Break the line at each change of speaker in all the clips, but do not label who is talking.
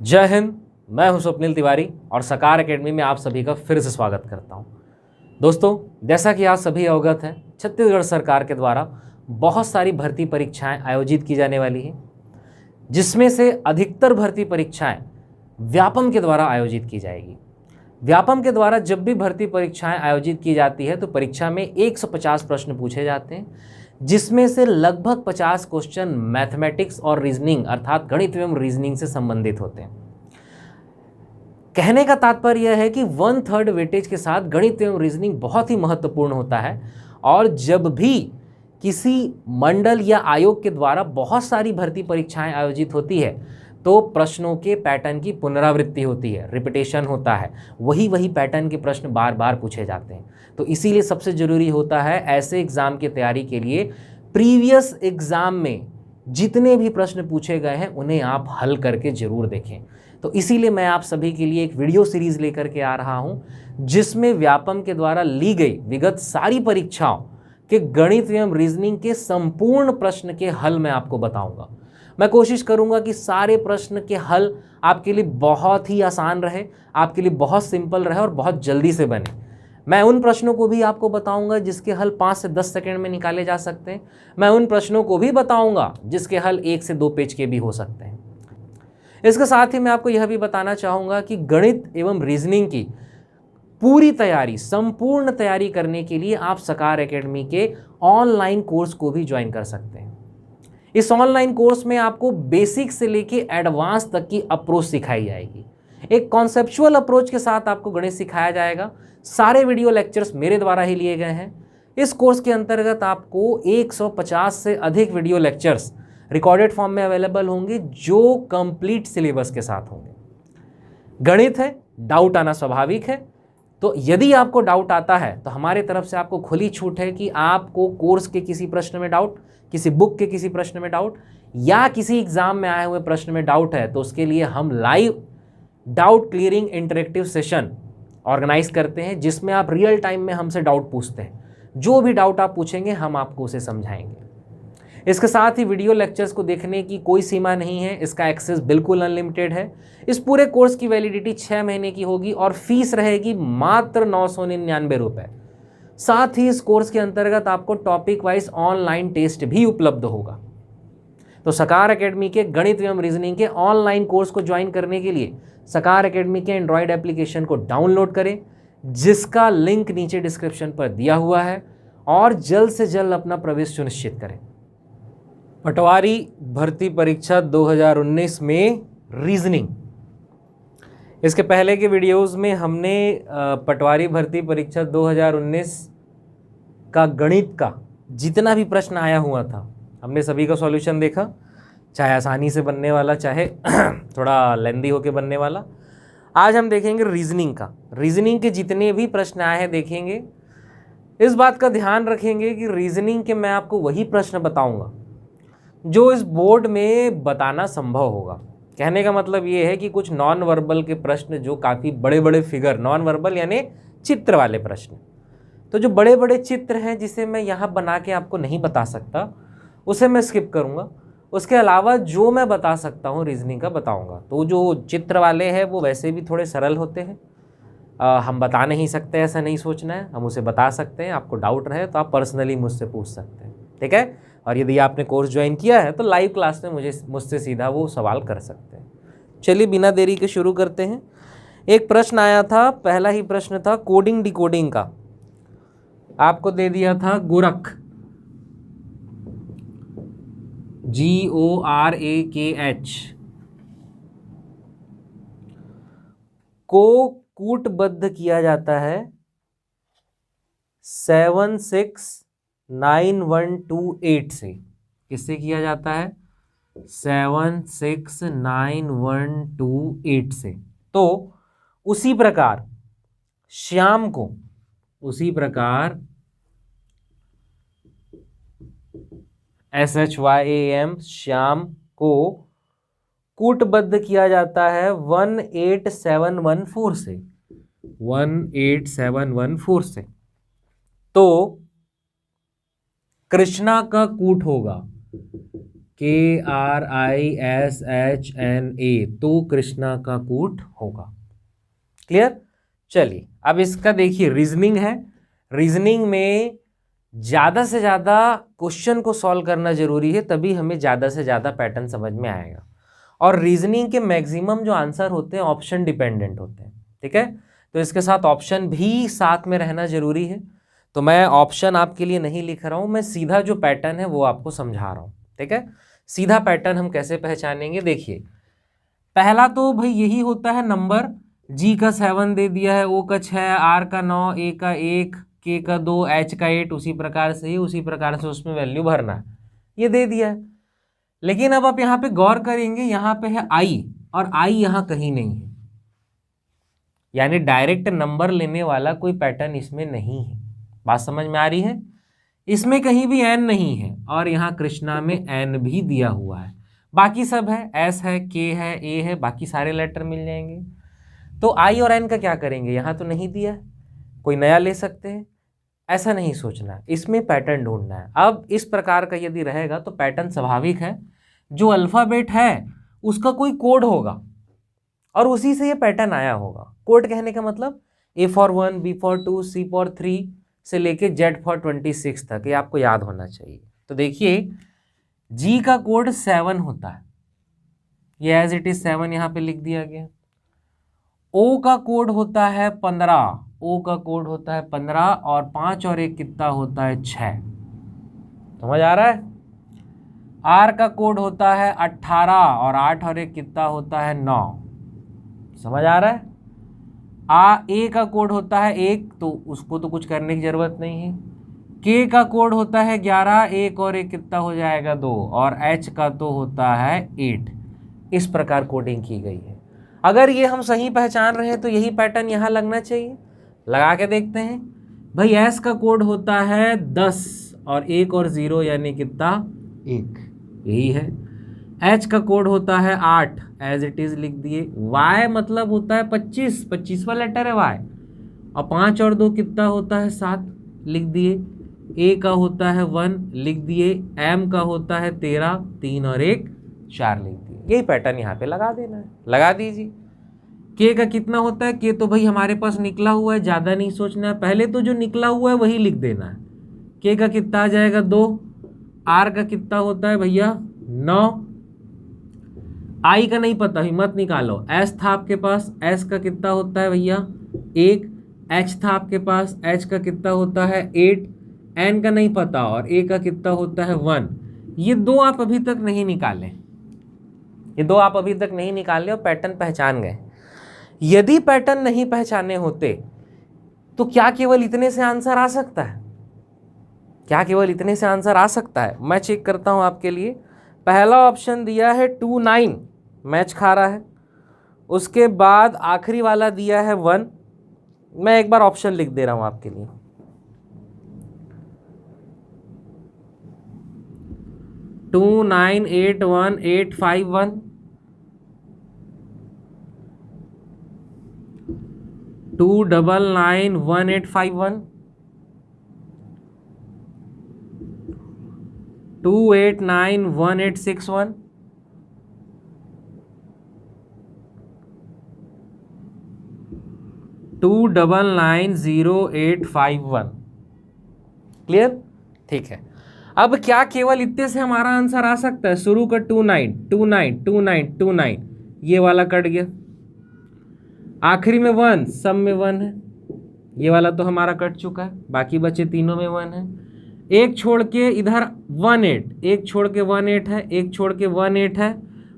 जय हिंद। मैं हूं स्वप्निल तिवारी और सकार एकेडमी में आप सभी का फिर से स्वागत करता हूं। दोस्तों, जैसा कि आप सभी अवगत हैं, छत्तीसगढ़ सरकार के द्वारा बहुत सारी भर्ती परीक्षाएं आयोजित की जाने वाली हैं, जिसमें से अधिकतर भर्ती परीक्षाएं व्यापम के द्वारा आयोजित की जाएगी। व्यापम के द्वारा जब भी भर्ती परीक्षाएं आयोजित की जाती है तो परीक्षा में 150 प्रश्न पूछे जाते हैं, जिसमें से लगभग 50 क्वेश्चन मैथमेटिक्स और रीजनिंग अर्थात गणित एवं रीजनिंग से संबंधित होते हैं। कहने का तात्पर्य यह है कि 1/3 वेटेज के साथ गणित एवं रीजनिंग बहुत ही महत्वपूर्ण होता है और जब भी किसी मंडल या आयोग के द्वारा बहुत सारी भर्ती परीक्षाएं आयोजित होती है तो प्रश्नों के पैटर्न की पुनरावृत्ति होती है, रिपीटेशन होता है, वही पैटर्न के प्रश्न बार बार पूछे जाते हैं। तो इसीलिए सबसे ज़रूरी होता है ऐसे एग्ज़ाम की तैयारी के लिए प्रीवियस एग्ज़ाम में जितने भी प्रश्न पूछे गए हैं उन्हें आप हल करके ज़रूर देखें। तो इसीलिए मैं आप सभी के लिए एक वीडियो सीरीज़ लेकर के आ रहा हूं, जिसमें व्यापम के द्वारा ली गई विगत सारी परीक्षाओं के गणित एवं रीजनिंग के संपूर्ण प्रश्न के हल मैं आपको बताऊंगा। मैं कोशिश करूंगा कि सारे प्रश्न के हल आपके लिए बहुत ही आसान रहे, आपके लिए बहुत सिंपल रहे और बहुत जल्दी से बने। मैं उन प्रश्नों को भी आपको बताऊंगा जिसके हल 5 से 10 सेकंड में निकाले जा सकते हैं। मैं उन प्रश्नों को भी बताऊंगा जिसके हल 1 से 2 पेज के भी हो सकते हैं। इसके साथ ही मैं आपको यह भी बताना चाहूँगा कि गणित एवं रीजनिंग की पूरी तैयारी, संपूर्ण तैयारी करने के लिए आप सकार एकेडमी के ऑनलाइन कोर्स को भी ज्वाइन कर सकते हैं। इस ऑनलाइन कोर्स में आपको बेसिक से लेके एडवांस तक की अप्रोच सिखाई जाएगी। एक कॉन्सेप्चुअल अप्रोच के साथ आपको गणित सिखाया जाएगा। सारे वीडियो लेक्चर्स मेरे द्वारा ही लिए गए हैं। इस कोर्स के अंतर्गत आपको 150 से अधिक वीडियो लेक्चर्स रिकॉर्डेड फॉर्म में अवेलेबल होंगे, जो कंप्लीट सिलेबस के साथ होंगे। गणित है, डाउट आना स्वाभाविक है, तो यदि आपको डाउट आता है तो हमारे तरफ से आपको खुली छूट है कि आपको कोर्स के किसी प्रश्न में डाउट, किसी बुक के किसी प्रश्न में डाउट या किसी एग्जाम में आए हुए प्रश्न में डाउट है तो उसके लिए हम live doubt clearing interactive session organize करते हैं, जिसमें आप रियल टाइम में हमसे डाउट पूछते हैं। जो भी डाउट आप पूछेंगे हम आपको उसे समझाएंगे। इसके साथ ही वीडियो लेक्चर्स को देखने की कोई सीमा नहीं है, इसका एक्सेस बिल्कुल अनलिमिटेड है। इस पूरे कोर्स की वैलिडिटी 6 महीने की होगी और फीस रहेगी मात्र 999 रुपये। साथ ही इस कोर्स के अंतर्गत आपको टॉपिक वाइज ऑनलाइन टेस्ट भी उपलब्ध होगा। तो सकार एकेडमी के गणित एवं रीजनिंग के ऑनलाइन कोर्स को ज्वाइन करने के लिए सकार एकेडमी के एंड्रॉयड एप्लीकेशन को डाउनलोड करें, जिसका लिंक नीचे डिस्क्रिप्शन पर दिया हुआ है, और जल्द से जल्द अपना प्रवेश सुनिश्चित करें। पटवारी भर्ती परीक्षा 2019 में रीजनिंग, इसके पहले के वीडियोस में हमने पटवारी भर्ती परीक्षा 2019 का गणित का जितना भी प्रश्न आया हुआ था हमने सभी का सॉल्यूशन देखा, चाहे आसानी से बनने वाला, चाहे थोड़ा लेंदी होके बनने वाला। आज हम देखेंगे रीजनिंग का। रीजनिंग के जितने भी प्रश्न आए हैं देखेंगे। इस बात का ध्यान रखेंगे कि रीजनिंग के मैं आपको वही प्रश्न बताऊंगा जो इस बोर्ड में बताना संभव होगा। कहने का मतलब ये है कि कुछ नॉन वर्बल के प्रश्न जो काफ़ी बड़े बड़े फिगर, नॉन वर्बल यानी चित्र वाले प्रश्न, तो जो बड़े बड़े चित्र हैं जिसे मैं यहाँ बना के आपको नहीं बता सकता उसे मैं स्किप करूँगा। उसके अलावा जो मैं बता सकता हूँ रीजनिंग का बताऊँगा। तो जो चित्र वाले हैं वो वैसे भी थोड़े सरल होते हैं, हम बता नहीं सकते, ऐसा नहीं सोचना है, हम उसे बता सकते हैं। आपको डाउट रहे तो आप पर्सनली मुझसे पूछ सकते हैं, ठीक है। और यदि आपने कोर्स ज्वाइन किया है तो लाइव क्लास में मुझसे सीधा वो सवाल कर सकते हैं। चलिए बिना देरी के शुरू करते हैं। एक प्रश्न आया था, पहला ही प्रश्न था कोडिंग डिकोडिंग का। आपको दे दिया था गोरख, GORAKH, को कूटबद्ध किया जाता है 769 से। किससे किया जाता है? 769 से। तो उसी प्रकार श्याम को, उसी प्रकार SHYAM श्याम को कूटबद्ध किया जाता है 18714 से। 18714 से। तो कृष्णा का कूट होगा KRISHNA, तो कृष्णा का कूट होगा। क्लियर? चलिए अब इसका देखिए रीजनिंग है। रीजनिंग में ज़्यादा से ज़्यादा क्वेश्चन को सॉल्व करना जरूरी है, तभी हमें ज़्यादा से ज़्यादा पैटर्न समझ में आएगा। और रीजनिंग के मैक्सिमम जो आंसर होते हैं ऑप्शन डिपेंडेंट होते हैं, ठीक है। तो इसके साथ ऑप्शन भी साथ में रहना जरूरी है। तो मैं ऑप्शन आपके लिए नहीं लिख रहा हूँ, मैं सीधा जो पैटर्न है वो आपको समझा रहा हूँ, ठीक है। सीधा पैटर्न हम कैसे पहचानेंगे, देखिए पहला तो भाई यही होता है नंबर, जी का 7 दे दिया है, ओ का 6, आर का 9, ए का 1, के का 2, एच का 8, उसी प्रकार से उसमें वैल्यू भरना है, ये दे दिया है। लेकिन अब आप यहाँ पे गौर करेंगे, यहाँ पे है आई और आई यहाँ कहीं नहीं है, यानी डायरेक्ट नंबर लेने वाला कोई पैटर्न इसमें नहीं है। बात समझ में आ रही है? इसमें कहीं भी एन नहीं है और यहाँ कृष्णा में एन भी दिया हुआ है, बाकी सब है, एस है, के है, ए है, बाकी सारे लेटर मिल जाएंगे। तो आई और एन का क्या करेंगे, यहाँ तो नहीं दिया है, कोई नया ले सकते हैं, ऐसा नहीं सोचना, इसमें पैटर्न ढूंढना है। अब इस प्रकार का यदि रहेगा तो पैटर्न स्वाभाविक है, जो अल्फ़ाबेट है उसका कोई कोड होगा और उसी से ये पैटर्न आया होगा। कोड कहने का मतलब A for 1, B for 2, C for 3 से लेके Z for 26 तक, ये आपको याद होना चाहिए। तो देखिए G का कोड 7 होता है, ये एज इट इज 7 यहाँ पे लिख दिया गया। O का कोड होता है 15, O का कोड होता है 15 और 5 और 1 कितना होता है 6, समझ आ रहा है। R का कोड होता है 18 और 8 और 1 कितना होता है 9, समझ आ रहा है। A का कोड होता है 1, तो उसको तो कुछ करने की जरूरत नहीं है। K का कोड होता है 11, 1 और 1 कितना हो जाएगा 2, और H का तो होता है 8। इस प्रकार कोडिंग की गई है। अगर ये हम सही पहचान रहे हैं तो यही पैटर्न यहाँ लगना चाहिए, लगा के देखते हैं। भाई S का कोड होता है 10 और 1 और 0 यानी कितना 1, यही है। H का कोड होता है 8, एज इट इज लिख दिए। Y मतलब होता है 25, 25वां लेटर है Y, और 5 और 2 कितना होता है 7, लिख दिए। A का होता है 1, लिख दिए। M का होता है 13, 3 और 1 4, लिख दिए। यही पैटर्न यहाँ पे लगा देना है, लगा दीजिए। K का कितना होता है, K तो भाई हमारे पास निकला हुआ है, ज़्यादा नहीं सोचना है, पहले तो जो निकला हुआ है वही लिख देना है। K का कितना आ जाएगा 2, R का कितना होता है भैया 9, I का नहीं पता, हिम्मत निकालो। S था आपके पास, S का कितना होता है भैया 1, H था आपके पास, H का कितना होता है 8, N का नहीं पता और A का कितना होता है 1। ये दो आप अभी तक नहीं निकाले, ये दो आप अभी तक नहीं निकाले और पैटर्न पहचान गए। यदि पैटर्न नहीं पहचाने होते तो क्या केवल इतने से आंसर आ सकता है? क्या केवल इतने से आंसर आ सकता है? मैं चेक करता हूं आपके लिए। पहला ऑप्शन दिया है 2 9, मैच खा रहा है। उसके बाद आखिरी वाला दिया है 1। मैं एक बार ऑप्शन लिख दे रहा हूं आपके लिए। 2 9 8 1 8 5 1, 2 9 9 1 8 5 1, 2 8 9 1 8 6 1, 2 9 9 0 8 5 1। क्लियर? ठीक है। अब क्या केवल इतने से हमारा आंसर आ सकता है? शुरू का 2 9 2 9 2 9 2 9, ये वाला कट गया। आखिरी में 1, सब में 1 है, ये वाला तो हमारा कट चुका है, बाकी बचे तीनों में 1 है। एक छोड़ के इधर 1 8, एक छोड़ के 1 8 है, एक छोड़ के 1 8 है,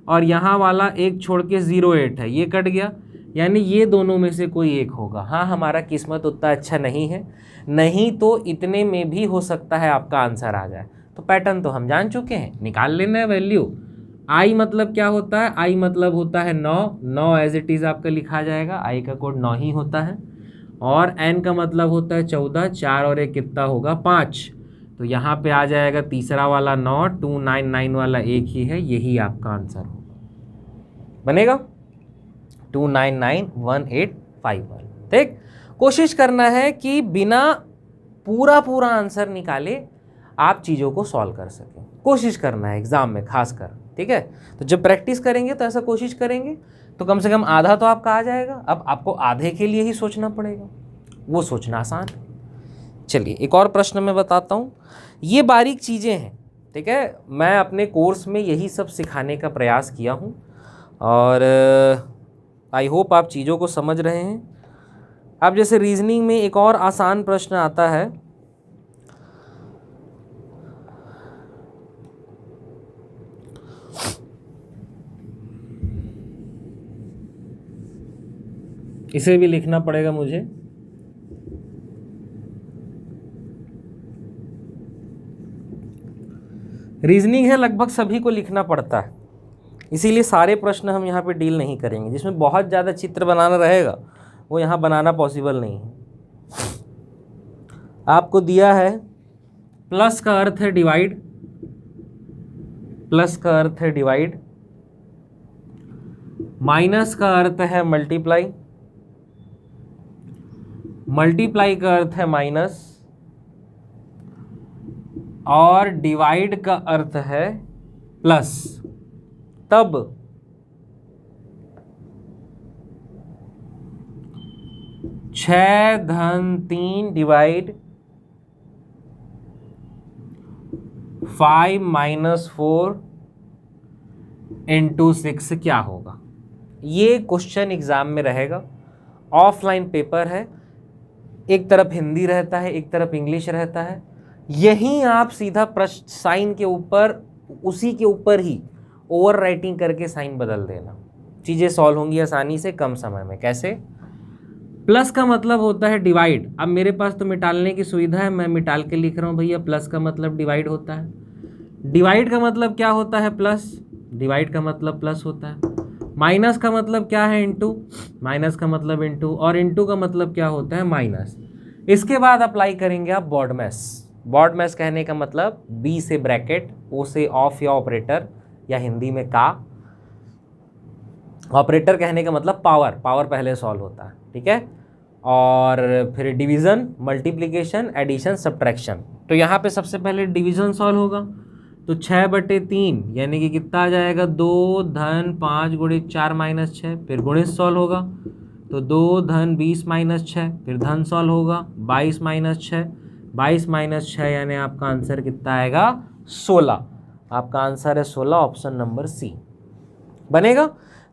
और यहाँ वाला एक छोड़ के 0 8 है, ये कट गया। यानी ये दोनों में से कोई एक होगा। हाँ, हमारा किस्मत उतना अच्छा नहीं है, नहीं तो इतने में भी हो सकता है आपका आंसर आ जाए। तो पैटर्न तो हम जान चुके हैं, निकाल लेना है वैल्यू। आई मतलब क्या होता है? आई मतलब होता है 9, 9 एज इट इज़ आपका लिखा जाएगा, आई का कोड 9 ही होता है। और एन का मतलब होता है 14, 4 और 1 कितना होगा 5, तो यहाँ पे आ जाएगा तीसरा वाला 9, 2 9 9 वाला एक ही है, यही आपका आंसर होगा, बनेगा 2 9 9 1 8 5 1। ठीक, कोशिश करना है कि बिना पूरा आंसर निकाले आप चीज़ों को सॉल्व कर सकें। कोशिश करना है एग्ज़ाम में खासकर, ठीक है। तो जब प्रैक्टिस करेंगे तो ऐसा कोशिश करेंगे तो कम से कम आधा तो आपका आ जाएगा। अब आपको आधे के लिए ही सोचना पड़ेगा, वो सोचना आसान है। चलिए एक और प्रश्न मैं बताता हूँ। ये बारीक चीज़ें हैं, ठीक है। मैं अपने कोर्स में यही सब सिखाने का प्रयास किया हूँ और आई होप आप चीज़ों को समझ रहे हैं। अब जैसे रीजनिंग में एक और आसान प्रश्न आता है, इसे भी लिखना पड़ेगा मुझे। रीजनिंग है, लगभग सभी को लिखना पड़ता है, इसीलिए सारे प्रश्न हम यहाँ पे डील नहीं करेंगे। जिसमें बहुत ज़्यादा चित्र बनाना रहेगा वो यहाँ बनाना पॉसिबल नहीं है। आपको दिया है प्लस का अर्थ है डिवाइड, प्लस का अर्थ है डिवाइड, माइनस का अर्थ है मल्टीप्लाई, मल्टीप्लाई का अर्थ है माइनस, और डिवाइड का अर्थ है प्लस। तब 6-3 डिवाइड 5-4 इंटू 6 क्या होगा। ये क्वेश्चन एग्जाम में रहेगा। ऑफलाइन पेपर है, एक तरफ हिंदी रहता है, एक तरफ इंग्लिश रहता है। यहीं आप सीधा प्रश्न साइन के ऊपर, उसी के ऊपर ही ओवर राइटिंग करके साइन बदल देना, चीज़ें सॉल्व होंगी आसानी से कम समय में। कैसे? प्लस का मतलब होता है डिवाइड। अब मेरे पास तो मिटालने की सुविधा है, मैं मिटाल के लिख रहा हूँ भैया। प्लस का मतलब डिवाइड होता है। डिवाइड का मतलब क्या होता है? प्लस। डिवाइड का मतलब प्लस होता है। माइनस का मतलब क्या है? इंटू। माइनस का मतलब इंटू, और इंटू का मतलब क्या होता है? माइनस। इसके बाद अप्लाई करेंगे आप बॉड मैथ्स। बॉड मैथ्स कहने का मतलब बी से ब्रैकेट, ओ से ऑफ या ऑपरेटर, या हिंदी में का। ऑपरेटर कहने का मतलब पावर, पावर पहले सॉल्व होता है, ठीक है। और फिर डिवीज़न, मल्टीप्लिकेशन, एडिशन, सब्ट्रैक्शन। तो यहाँ पे सबसे पहले डिवीज़न सॉल्व होगा, तो 6/3 यानी कि कितना आ जाएगा? 2 धन 5 गुणे 4 माइनस 6। फिर गुणित सॉल्व होगा तो 2 धन 20 माइनस 6। फिर धन सॉल्व होगा 22 माइनस 6। 22 माइनस 6 यानी आपका आंसर कितना आएगा? 16। आपका आंसर है 16, ऑप्शन नंबर सी बनेगा।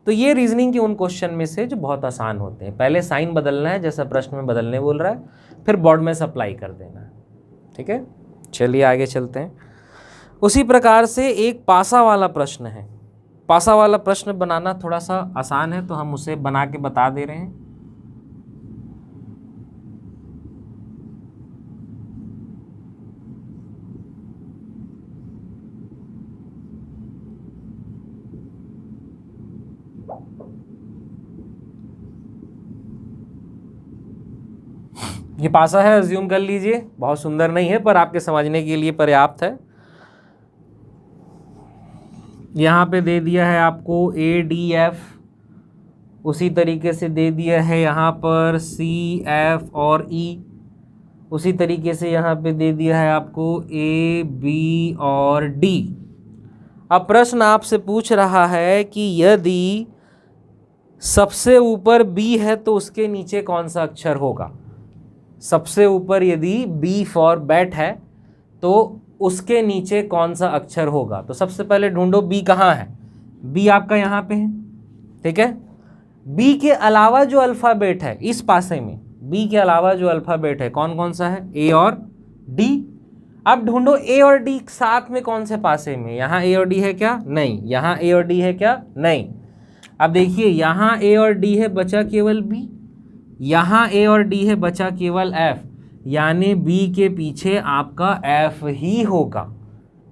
तो ये रीजनिंग के उन क्वेश्चन में से जो बहुत आसान होते हैं। पहले साइन बदलना है जैसा प्रश्न में बदलने बोल रहा है, फिर बोर्ड में अप्लाई कर देना है, ठीक है। चलिए आगे चलते हैं। उसी प्रकार से एक पासा वाला प्रश्न है। पासा वाला प्रश्न बनाना थोड़ा सा आसान है, तो हम उसे बना के बता दे रहे हैं। ये पासा है, अज्यूम कर लीजिए। बहुत सुंदर नहीं है पर आपके समझने के लिए पर्याप्त है। यहाँ पे दे दिया है आपको ADF, उसी तरीके से दे दिया है यहाँ पर CF और E, उसी तरीके से यहाँ पे दे दिया है आपको A, B और D। अब प्रश्न आपसे पूछ रहा है कि यदि सबसे ऊपर B है तो उसके नीचे कौन सा अक्षर होगा। सबसे ऊपर यदि B फॉर बैट है तो उसके नीचे कौन सा अक्षर होगा। तो सबसे पहले ढूंढो B कहाँ है। B आपका यहाँ पे है, ठीक है। B के अलावा जो अल्फ़ाबेट है इस पासे में, B के अलावा जो अल्फ़ाबेट है कौन कौन सा है? A और D। अब ढूंढो A और D साथ में कौन से पासे में। यहाँ A और D है क्या? नहीं। यहाँ A और D है क्या? नहीं। अब देखिए यहाँ A और D है, बचा केवल B। यहाँ A और D है, बचा केवल F, यानी B के पीछे आपका F ही होगा।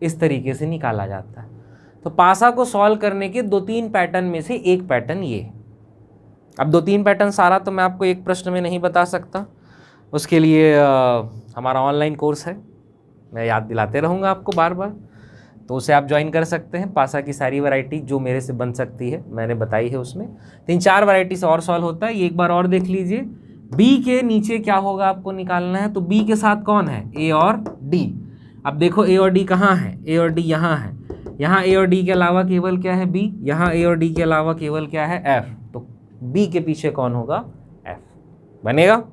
इस तरीके से निकाला जाता है। तो पासा को सॉल्व करने के 2-3 पैटर्न में से एक पैटर्न ये। अब 2-3 पैटर्न सारा तो मैं आपको एक प्रश्न में नहीं बता सकता, उसके लिए हमारा ऑनलाइन कोर्स है, मैं याद दिलाते रहूँगा आपको बार बार, तो उसे आप ज्वाइन कर सकते हैं। पासा की सारी वैरायटी जो मेरे से बन सकती है मैंने बताई है, उसमें 3-4 वैरायटी से और सॉल्व होता है। ये एक बार और देख लीजिए। B के नीचे क्या होगा आपको निकालना है, तो B के साथ कौन है? A और D। अब देखो ए और डी कहाँ है, ए और डी यहाँ है, यहाँ ए और डी के अलावा केवल क्या है बी, यहाँ ए और डी के अलावा केवल क्या है एफ, तो बी के पीछे कौन होगा, एफ बनेगा।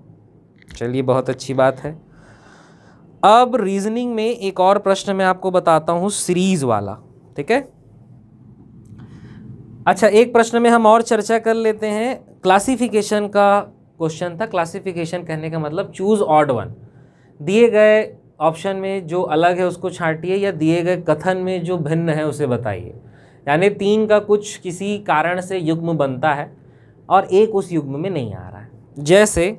चलिए बहुत अच्छी बात है। अब रीजनिंग में एक और प्रश्न मैं आपको बताता हूँ सीरीज वाला, ठीक है। अच्छा एक प्रश्न में हम और चर्चा कर लेते हैं, क्लासिफिकेशन का क्वेश्चन था। क्लासिफिकेशन कहने का मतलब चूज ऑड वन, दिए गए ऑप्शन में जो अलग है उसको छांटिए या दिए गए कथन में जो भिन्न है उसे बताइए। यानी 3 का कुछ किसी कारण से युग्म बनता है और एक उस युग्म में नहीं आ रहा है। जैसे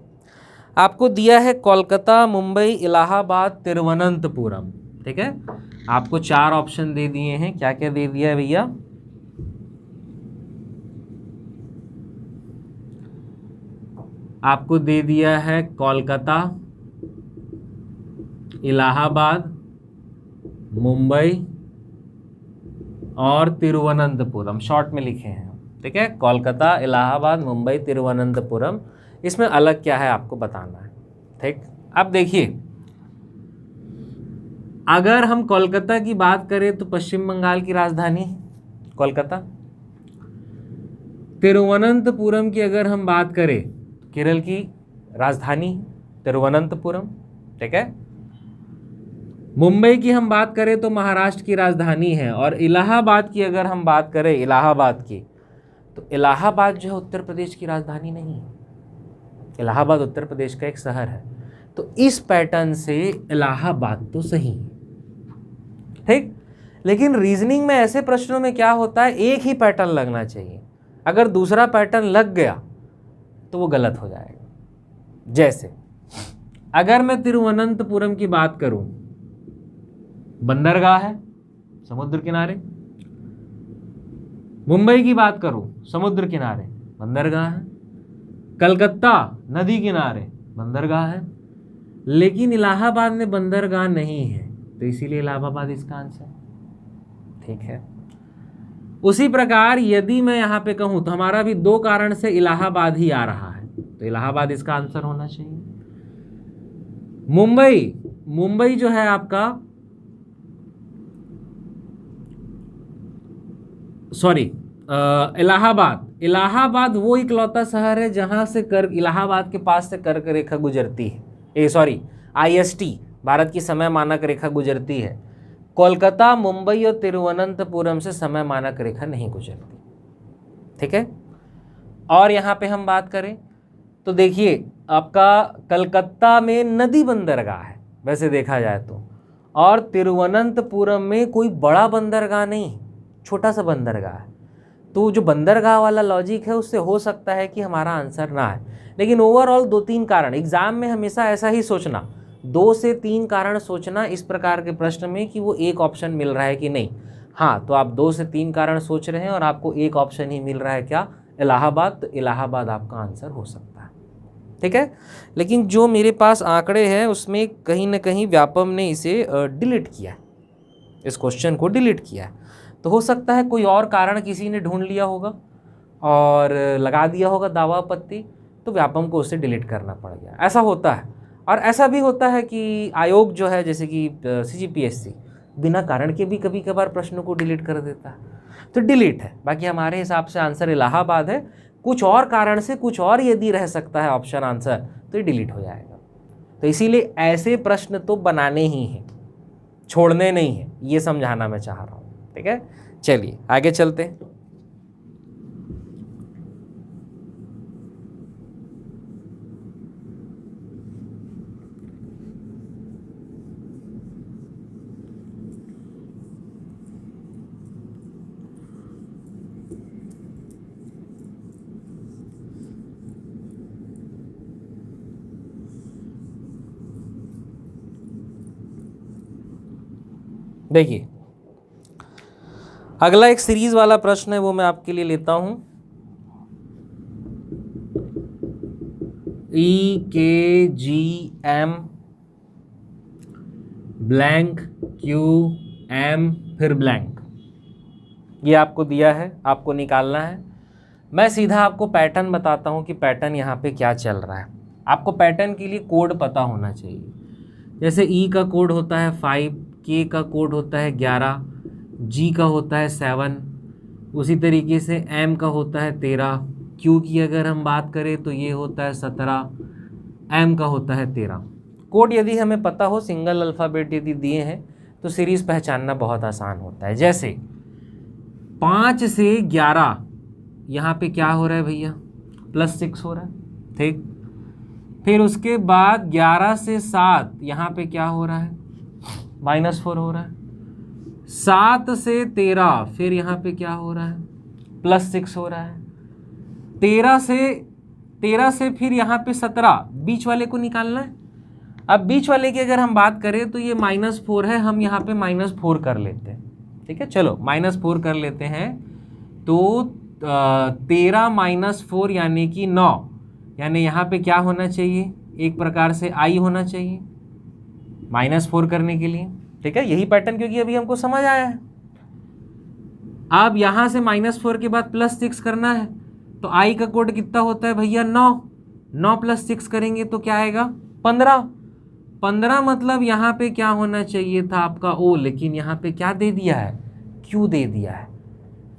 आपको दिया है कोलकाता, मुंबई, इलाहाबाद, तिरुवनंतपुरम, ठीक है। आपको 4 ऑप्शन दे दिए हैं, क्या क्या दे दिया है भैया, आपको दे दिया है कोलकाता, इलाहाबाद, मुंबई और तिरुवनंतपुरम, शॉर्ट में लिखे हैं, ठीक है। कोलकाता, इलाहाबाद, मुंबई, तिरुवनंतपुरम, इसमें अलग क्या है आपको बताना है, ठीक। अब देखिए अगर हम कोलकाता की बात करें तो पश्चिम बंगाल की राजधानी कोलकाता। तिरुवनंतपुरम की अगर हम बात करें केरल की राजधानी तिरुवनंतपुरम, ठीक है। मुंबई की हम बात करें तो महाराष्ट्र की राजधानी है। और इलाहाबाद की अगर हम बात करें, इलाहाबाद की, तो इलाहाबाद जो है उत्तर प्रदेश की राजधानी नहीं है, इलाहाबाद उत्तर प्रदेश का एक शहर है। तो इस पैटर्न से इलाहाबाद तो सही है, ठीक। लेकिन रीजनिंग में ऐसे प्रश्नों में क्या होता है, एक ही पैटर्न लगना चाहिए, अगर दूसरा पैटर्न लग गया तो वो गलत हो जाएगा। जैसे अगर मैं तिरुवनंतपुरम की बात करूं, बंदरगाह है समुद्र किनारे, मुंबई की बात करूं समुद्र किनारे बंदरगाह है, कलकत्ता नदी किनारे बंदरगाह है, लेकिन इलाहाबाद में बंदरगाह नहीं है, तो इसीलिए इलाहाबाद इसका आंसर, ठीक है। उसी प्रकार यदि मैं यहाँ पे कहूँ तो हमारा भी 2 कारण से इलाहाबाद ही आ रहा है, तो इलाहाबाद इसका आंसर होना चाहिए। मुंबई जो है आपका, सॉरी इलाहाबाद वो इकलौता शहर है जहां से इलाहाबाद के पास से कर्क रेखा गुजरती है, IST भारत की समय मानक रेखा गुजरती है। कोलकाता, मुंबई और तिरुवनंतपुरम से समय मानक रेखा नहीं गुजरती, ठीक है। और यहाँ पे हम बात करें तो देखिए आपका कलकत्ता में नदी बंदरगाह है वैसे देखा जाए तो, और तिरुवनंतपुरम में कोई बड़ा बंदरगाह नहीं, छोटा सा बंदरगाह है। तो जो बंदरगाह वाला लॉजिक है उससे हो सकता है कि हमारा आंसर ना है। लेकिन ओवरऑल 2-3 कारण, एग्जाम में हमेशा ऐसा ही सोचना, 2 से 3 कारण सोचना इस प्रकार के प्रश्न में कि वो एक ऑप्शन मिल रहा है कि नहीं। हाँ, तो आप 2 से 3 कारण सोच रहे हैं और आपको एक ऑप्शन ही मिल रहा है, क्या, इलाहाबाद, तो इलाहाबाद आपका आंसर हो सकता है, ठीक है। लेकिन जो मेरे पास आंकड़े हैं उसमें कहीं ना कहीं व्यापम ने इसे डिलीट किया है, इस क्वेश्चन को डिलीट किया है। तो हो सकता है कोई और कारण किसी ने ढूंढ लिया होगा और लगा दिया होगा दावा आपत्ति, तो व्यापम को उसे डिलीट करना पड़ गया, ऐसा होता है। और ऐसा भी होता है कि आयोग जो है जैसे कि CGPSC बिना कारण के भी कभी कभार प्रश्नों को डिलीट कर देता है, तो डिलीट है। बाकी हमारे हिसाब से आंसर इलाहाबाद है, कुछ और कारण से कुछ और यदि रह सकता है ऑप्शन आंसर तो ये डिलीट हो जाएगा। तो इसीलिए ऐसे प्रश्न तो बनाने ही हैं, छोड़ने नहीं है, ये समझाना मैं चाह रहा हूँ, ठीक है। चलिए आगे चलते हैं। देखिए अगला एक सीरीज वाला प्रश्न है, वो मैं आपके लिए लेता हूं। EKGM ब्लैंक QM फिर ब्लैंक, ये आपको दिया है, आपको निकालना है। मैं सीधा आपको पैटर्न बताता हूं कि पैटर्न यहाँ पे क्या चल रहा है। आपको पैटर्न के लिए कोड पता होना चाहिए। जैसे E का कोड होता है 5, के का कोड होता है 11, जी का होता है 7, उसी तरीके से एम का होता है 13, क्यू की अगर हम बात करें तो ये होता है 17, एम का होता है 13। कोड यदि हमें पता हो, सिंगल अल्फ़ाबेट यदि दिए हैं तो सीरीज़ पहचानना बहुत आसान होता है। जैसे 5 से 11 यहाँ पे क्या हो रहा है भैया, +6 हो रहा है, ठीक। फिर उसके बाद 11 से 7 यहाँ पे क्या हो रहा है, -4 हो रहा है। 7 से 13 फिर यहाँ पे क्या हो रहा है, +6 हो रहा है। 13 से फिर यहाँ पे 17, बीच वाले को निकालना है। अब बीच वाले की अगर हम बात करें तो ये -4 है, हम यहाँ पे -4 कर लेते हैं, ठीक है। चलो -4 कर लेते हैं, तो 13 - 4 यानी कि 9, यानी यहाँ पे क्या होना चाहिए, एक प्रकार से आई होना चाहिए -4 करने के लिए, ठीक है। यही पैटर्न क्योंकि अभी हमको समझ आया है। अब यहाँ से -4 के बाद +6 करना है, तो आई का कोड कितना होता है भैया, 9। 9 + 6 करेंगे तो क्या आएगा, 15। 15 मतलब यहाँ पे क्या होना चाहिए था आपका ओ, लेकिन यहाँ पे क्या दे दिया है, क्यू दे दिया है,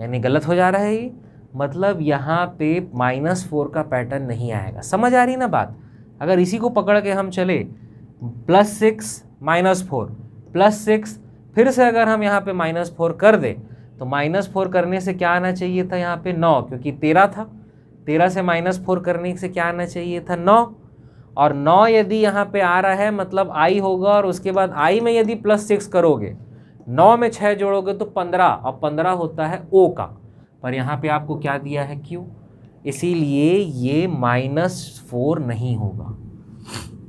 यानी गलत हो जा रहा है ये। मतलब यहाँ पे -4 का पैटर्न नहीं आएगा। समझ आ रही ना बात। अगर इसी को पकड़ के हम चले, +6 -4 +6, फिर से अगर हम यहाँ पे -4 कर दे तो -4 करने से क्या आना चाहिए था यहाँ पे 9, क्योंकि 13 था। 13 से -4 करने से क्या आना चाहिए था, 9। और 9 यदि यहाँ पे आ रहा है मतलब आई होगा, और उसके बाद आई में यदि +6 करोगे, 9 में 6 जोड़ोगे तो 15, और 15 होता है ओ का, पर यहाँ पे आपको क्या दिया है, क्यू, इसीलिए ये -4 नहीं होगा।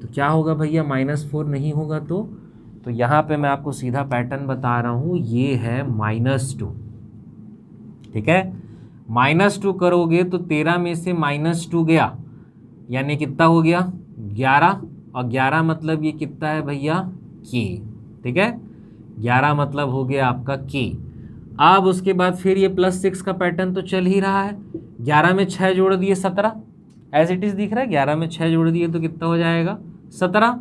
तो क्या होगा भैया, -4 नहीं होगा। तो यहाँ पे मैं आपको सीधा पैटर्न बता रहा हूँ, ये है -2, ठीक है। -2 करोगे तो 13 में से -2 गया, यानी कितना हो गया, 11, और 11 मतलब ये कितना है भैया, के, ठीक है। 11 मतलब हो गया आपका के। अब उसके बाद फिर ये +6 का पैटर्न तो चल ही रहा है। 11 में 6 जोड़ दिए 17, एज इट इज़ दिख रहा है। 11 में 6 जोड़ दिए तो कितना हो जाएगा, 17।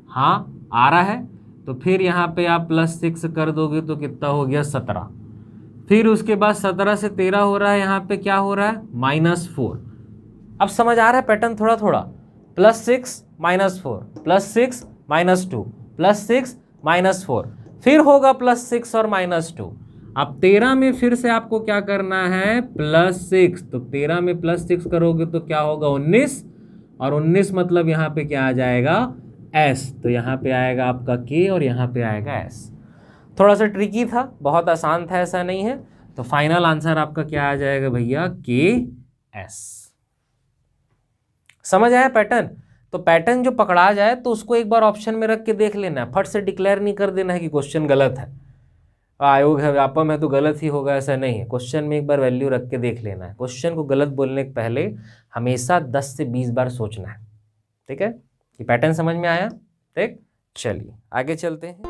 हाँ आ रहा है, तो फिर यहाँ पे आप +6 कर दोगे तो कितना हो गया, 17। फिर उसके बाद 17 से 13 हो रहा है, यहाँ पे क्या हो रहा है, -4। अब समझ आ रहा है पैटर्न थोड़ा थोड़ा, +6 -4 +6 -2 +6 -4, फिर होगा +6 और -2। अब 13 में फिर से आपको क्या करना है, +6, तो 13 में +6 करोगे तो क्या होगा, 19, और 19 मतलब यहाँ पे क्या आ जाएगा, S, तो यहाँ पे आएगा आपका K और यहाँ पे आएगा S। थोड़ा सा ट्रिकी था, बहुत आसान था, ऐसा नहीं है। तो फाइनल आंसर आपका क्या आ जाएगा भैया, KS। समझ आया पैटर्न। तो पैटर्न जो पकड़ा जाए तो उसको एक बार ऑप्शन में रख के देख लेना है, फट से डिक्लेयर नहीं कर देना है कि क्वेश्चन गलत है, आयोग है व्यापम है तो गलत ही होगा, ऐसा नहीं है। क्वेश्चन में एक बार वैल्यू रख के देख लेना है। क्वेश्चन को गलत बोलने के पहले हमेशा 10 से 20 बार सोचना है, ठीक है। ये पैटर्न समझ में आया, ठीक। चलिए आगे चलते हैं।